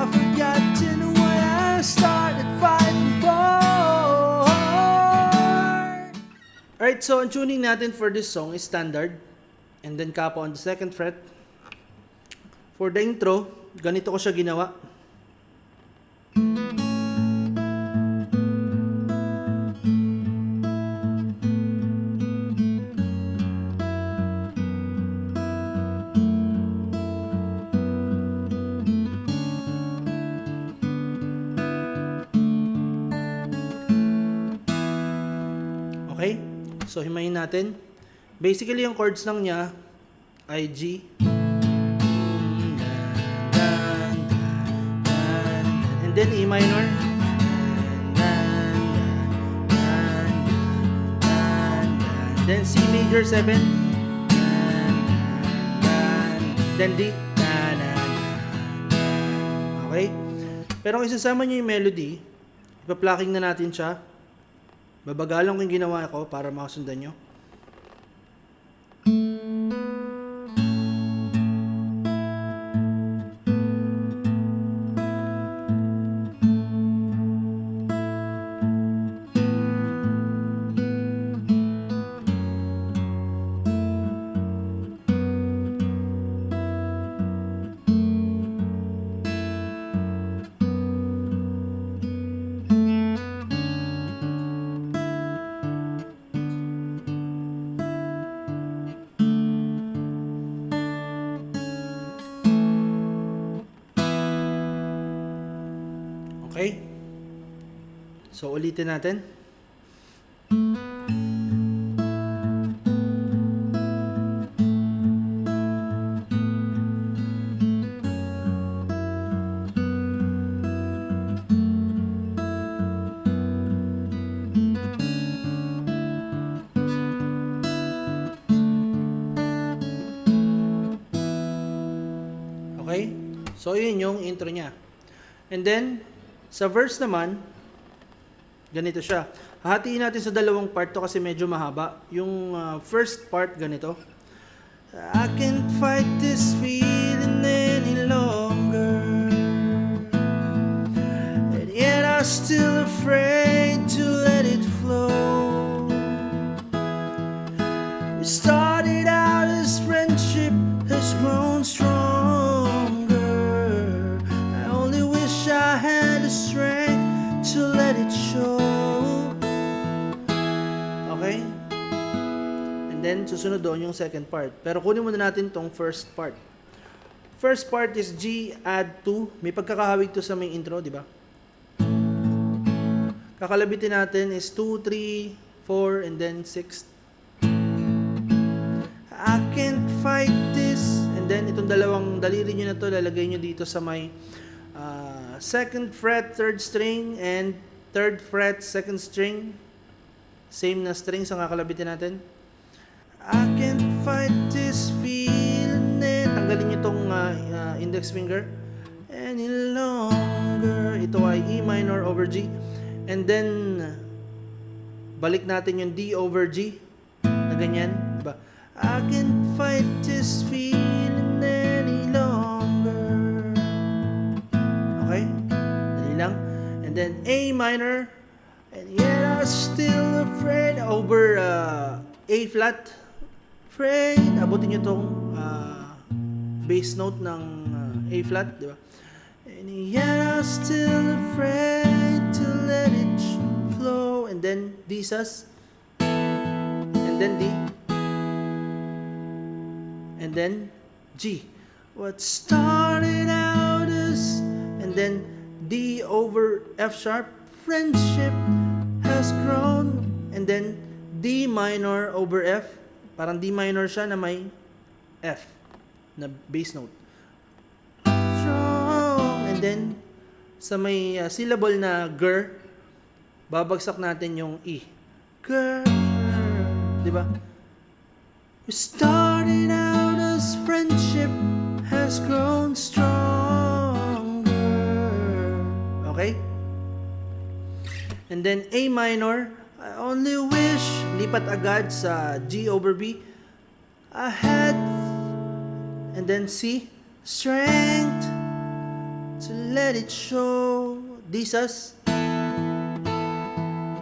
I've forgotten what I started fighting for. Alright, so ang tuning natin for this song is standard. And then kappa on the 2nd fret. For the intro, ganito ko siya ginawa. Okay? So, himayin natin. Basically, yung chords lang niya ay G. And then E minor. Then C major 7. Then D. Okay? Pero kung isasama nyo yung melody, ipa-plucking na natin siya. Babagalan ko yung ginawa ko para makasundan nyo. Okay? So, ulitin natin. Okay? So, yun yung intro niya. And then, sa verse naman, ganito siya. Hahatiin natin sa dalawang part to kasi medyo mahaba. Yung first part, ganito. I can't fight this feeling any longer, and yet I'm still afraid to let it flow. We started out as friendship has grown stronger. I only wish I had the strength to let it show. Okay? And then, susunod doon yung second part. Pero kunin muna natin tong first part. First part is G add 2. May pagkakahawig to sa may intro, di ba? Kakalabitin natin is 2, 3, 4, and then 6. I can't fight this. And then, itong dalawang daliri nyo na to, lalagay nyo dito sa may 2nd fret, 3rd string, and 3rd fret, 2nd string. Same na strings ang kakalabitin natin. I can't fight this feeling. Tanggalin nyo itong index finger. Any longer. Ito ay E minor over G. And then, balik natin yung D over G. Na ganyan. Diba? I can't fight this feeling any longer. Okay? Dali lang. And then A minor. And yet I'm still afraid over A flat. Afraid. Abutin nyo itong bass note ng A flat. Diba? And yet I'm still afraid to let it flow. And then D sus. And then D. And then G. What started out as, and then D over F sharp. Friendship has grown. And then D minor over F. Parang D minor siya na may F na bass note. Strong. And then sa may syllable na ger, babagsak natin yung E. Ger. Diba? We started out as friendship has grown stronger. Okay? And then A minor, I only wish, lipat agad sa G over B. I had, and then C, strength to let it show. D sus.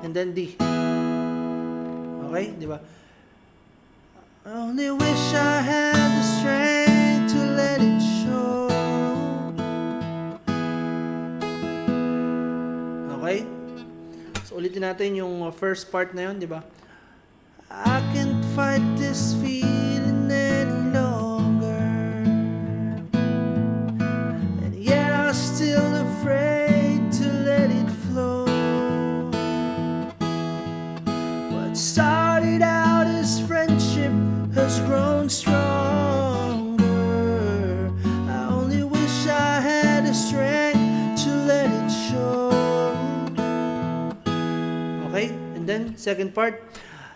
And then D. Okay, di ba? I only wish I had the strength to let it show. Okay? So ulitin natin yung first part na yun, di ba? I can't fight this feeling any longer, and yet I'm still afraid to let it flow. What started out as friendship has grown stronger. I only wish I had the strength to let it show. Okay, and then second part.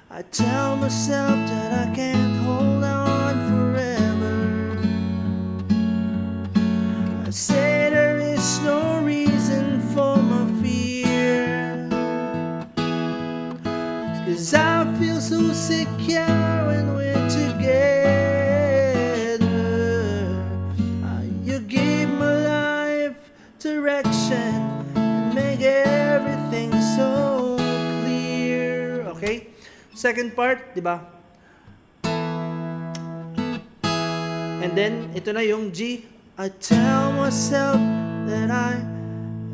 I tell myself that I can't hold on forever. I say there is no reason for my fear, 'cause I feel so secure when we're together. You give my life direction and make everything so clear. Okay? Second part, di ba? And then, ito na yung G. I tell myself that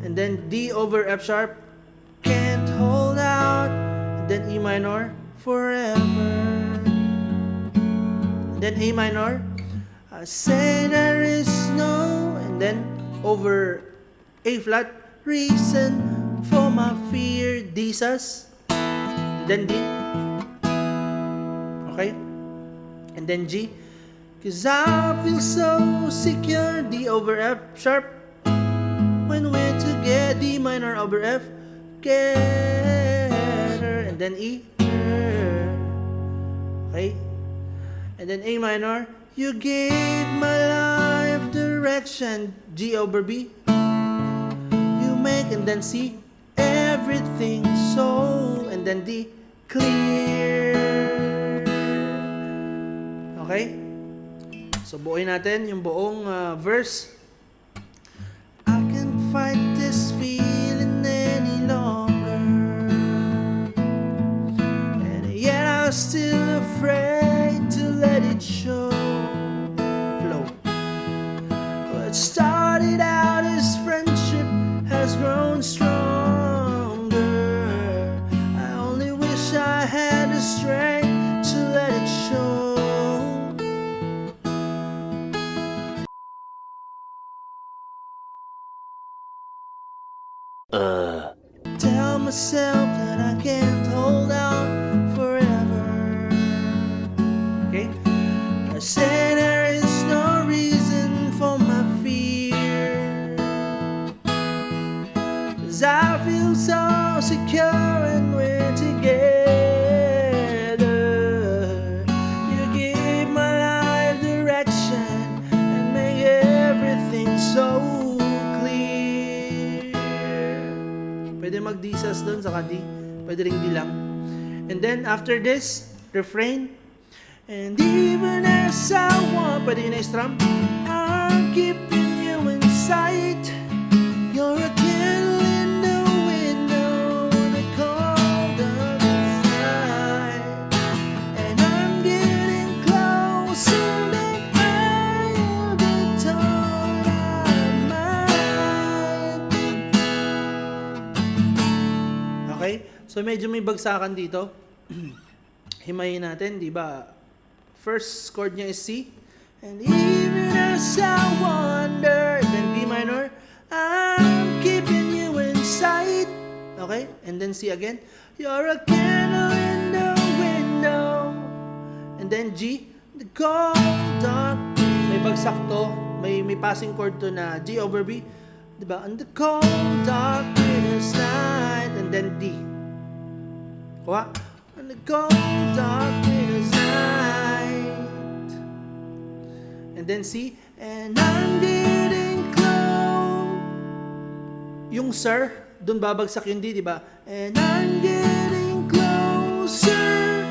and then D over F sharp, can't hold out, and then E minor, forever. And then A minor, I say there is no, and then over A flat, reason for my fear, D sus, and then D. Okay? And then G. 'Cause I feel so secure, D over F sharp, when we're together, D minor over F, together, and then E. Okay? And then A minor, you gave my life direction, G over B. You make, and then C, everything so, and then D, clear. Okay? So, buuin natin yung buong verse. I can't fight this feeling any longer, and yet I'm still afraid to let it show. Flow. What started out as friendship has grown stronger. I only wish I had the strength to let it show. Tell myself that I can't hold out forever. Okay? I say there is no reason for my fear, 'cause I feel so secure when we're together. You give my life direction and make everything so pwede mag-D sus doon sa D. Pwede ring D lang. And then, after this, refrain. And even as I want, pwede yun na strum. I'm keeping you in sight. You're a candle in the window, the cold of the night. And I'm getting closer than I ever thought I might. Okay? So medyo may bagsakan dito. Himayin natin, di ba? First chord niya is C. And even as I wonder, then B minor, I'm keeping you in sight. Okay? And then C again. You're a candle in the window. And then G, the cold dark. May bagsak to. May passing chord to na G over B. Diba? And the cold dark winter's night. And then D. Kuha. And the cold dark winter's night. And then C. And I'm getting close. Yung sir, dun babagsak yung D, diba? And I'm getting closer.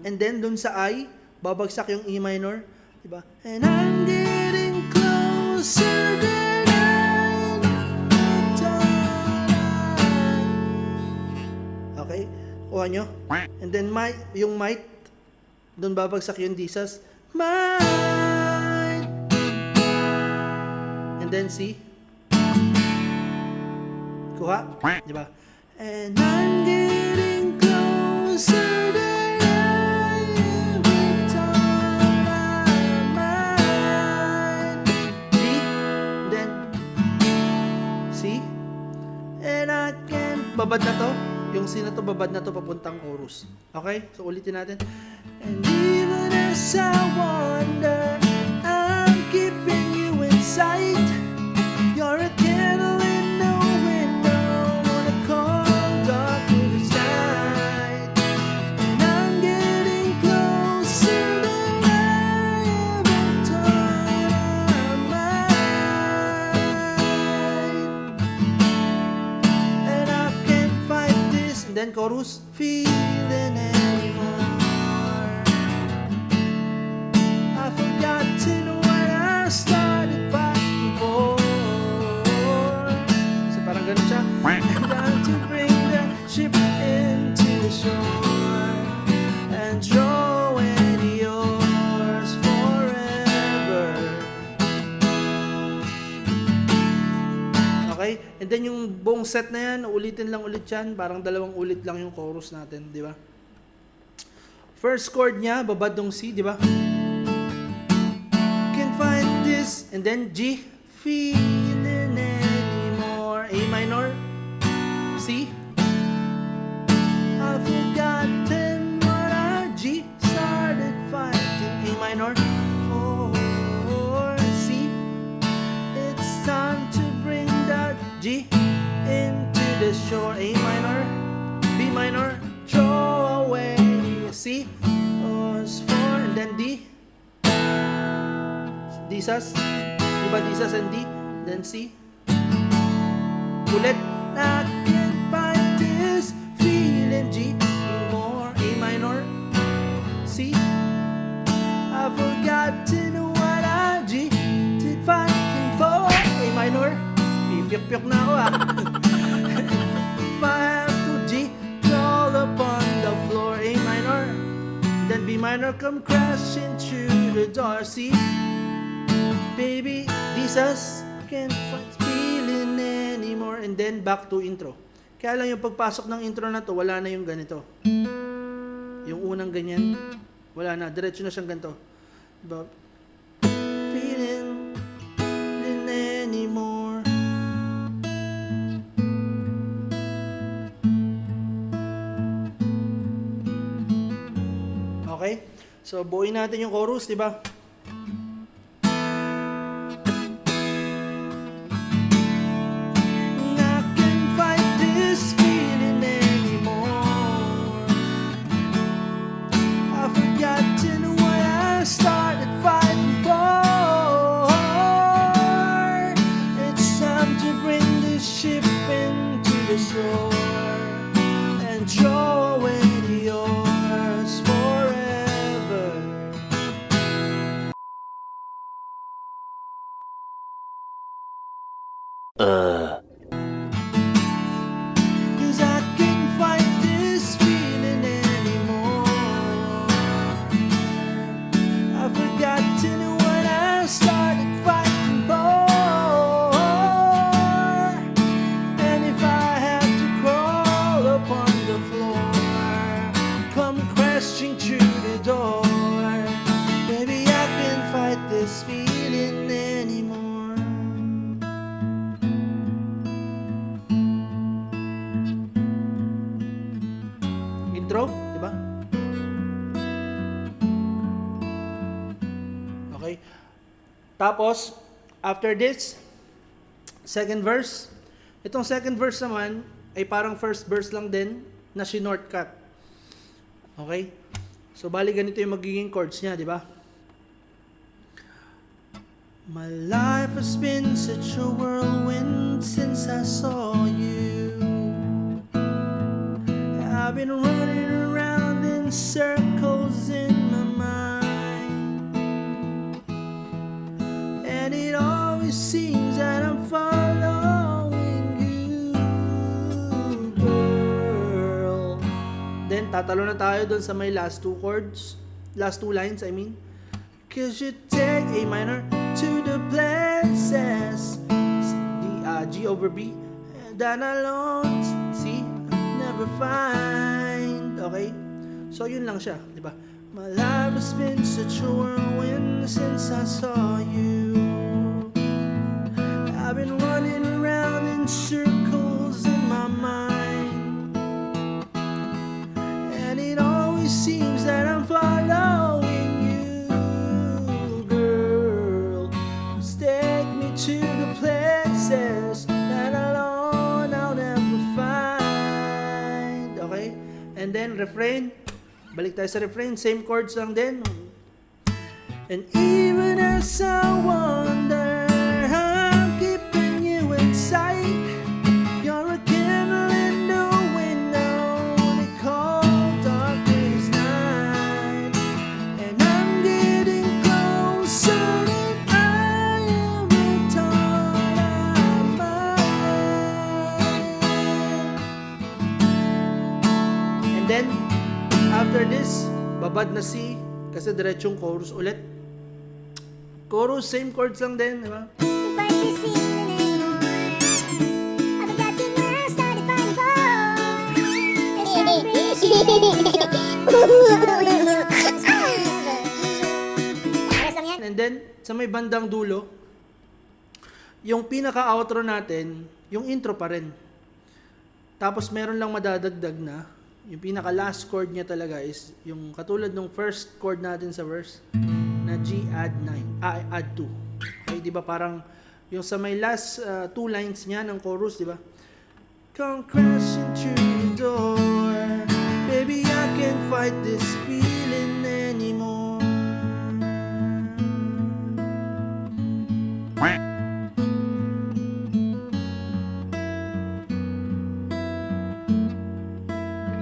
And then dun sa I, babagsak yung E minor, diba? And I'm getting closer than Nakuha nyo? And then yung might, doon babagsak yung disas. Might. And then C. Kuha? Diba? And I'm getting closer than I ever thought I might. D. And then C. And I can... Babad na to. Yung C na to, babad na to, papuntang chorus. Okay? So, ulitin natin. And even as I wonder, I'm keeping you in sight. You're a candle in the window on a cold, dark winter's night. And I'm getting closer than I ever thought I might. And I can't fight this. And then chorus. Feeling anymore. I've forgotten what I started fighting for. So parang ganun siya. And I'm to bring the ship into the shore and throw in yours forever. Okay? And then yung buong set na yan, ulitin lang ulit yan. Parang 2 ulit lang yung chorus natin, di ba? First chord niya, babad ng C, di ba? Can find this, and then G, feeling anymore. A minor, C. I've forgotten what I G started fighting. A minor, or C. It's time to bring that G into the shore. A minor, B minor, throw away. C, was 4, and then D. Disas, diba disas and D, then C. Ulit. I can't fight this feeling. G anymore. A minor, C. I've forgotten what I G did fighting for. A minor, pipyok-pyok na ako If I have to G, crawl upon the floor. A minor, then B minor, come crashing through the door. C. Baby, disas, can't fight feeling anymore. And then back to intro. Kaya lang yung pagpasok ng intro na to, wala na yung ganito. Yung unang ganyan, wala na. Diretso na siyang ganito. Diba? Feeling anymore. Okay? So, buuin natin yung chorus, diba? Cause I can't fight this feeling anymore. I've forgotten what I started fighting for. And if I had to crawl upon the floor, come crashing through the door, maybe I can't fight this feeling anymore. Intro, di ba? Okay. Tapos, after this, second verse. Itong second verse naman, ay parang first verse lang din, na shortcut. Okay? So, bali ganito yung magiging chords niya, di ba? My life has been such a whirlwind since I saw you. I've been running around in circles in my mind, and it always seems that I'm following you, girl. Then tatalo na tayo dun sa may last two chords. Last two lines, I mean. Cause you take A minor to the places, G over B, that alone, C, never find. Okay? So, yun lang siya, di ba? My life has been such a whirlwind since I saw you. I've been running around in circles in my mind, and it always seems that I'm following you, girl. Just take me to the places that alone I'll never find. Okay? And then refrain. Balik tayo sa refrain, same chords lang din. And even as I wonder how I'm keeping you in sight, you're a candle in the window in a cold darkest night, and I'm getting closer than I ever thought I might. And then after this, babad na C kasi diretsong chorus ulit. Chorus, same chords lang din, di ba? And then, sa may bandang dulo, yung pinaka-outro natin, yung intro pa rin. Tapos meron lang madadagdag na yung pinaka last chord niya talaga is yung katulad ng first chord natin sa verse na G add 9, add 2. Okay, di ba parang yung sa may last two lines niya ng chorus, di ba? Come crashing through the door, baby I can't fight this feeling anymore.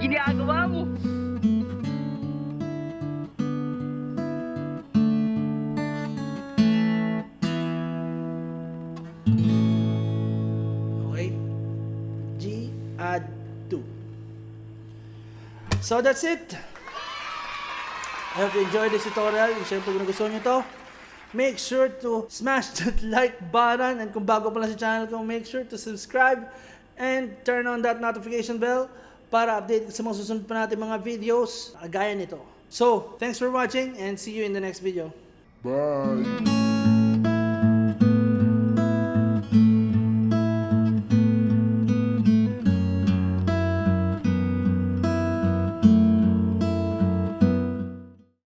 Ginagawa mo. Okay. G add 2. So that's it. I hope you enjoyed this tutorial. And syempre kung gusto nyo to, make sure to smash that like button. And kung bago pa lang sa channel ko, make sure to subscribe and turn on that notification bell para update sa mga susunod pa natin mga videos gaya nito. So, thanks for watching and see you in the next video. Bye.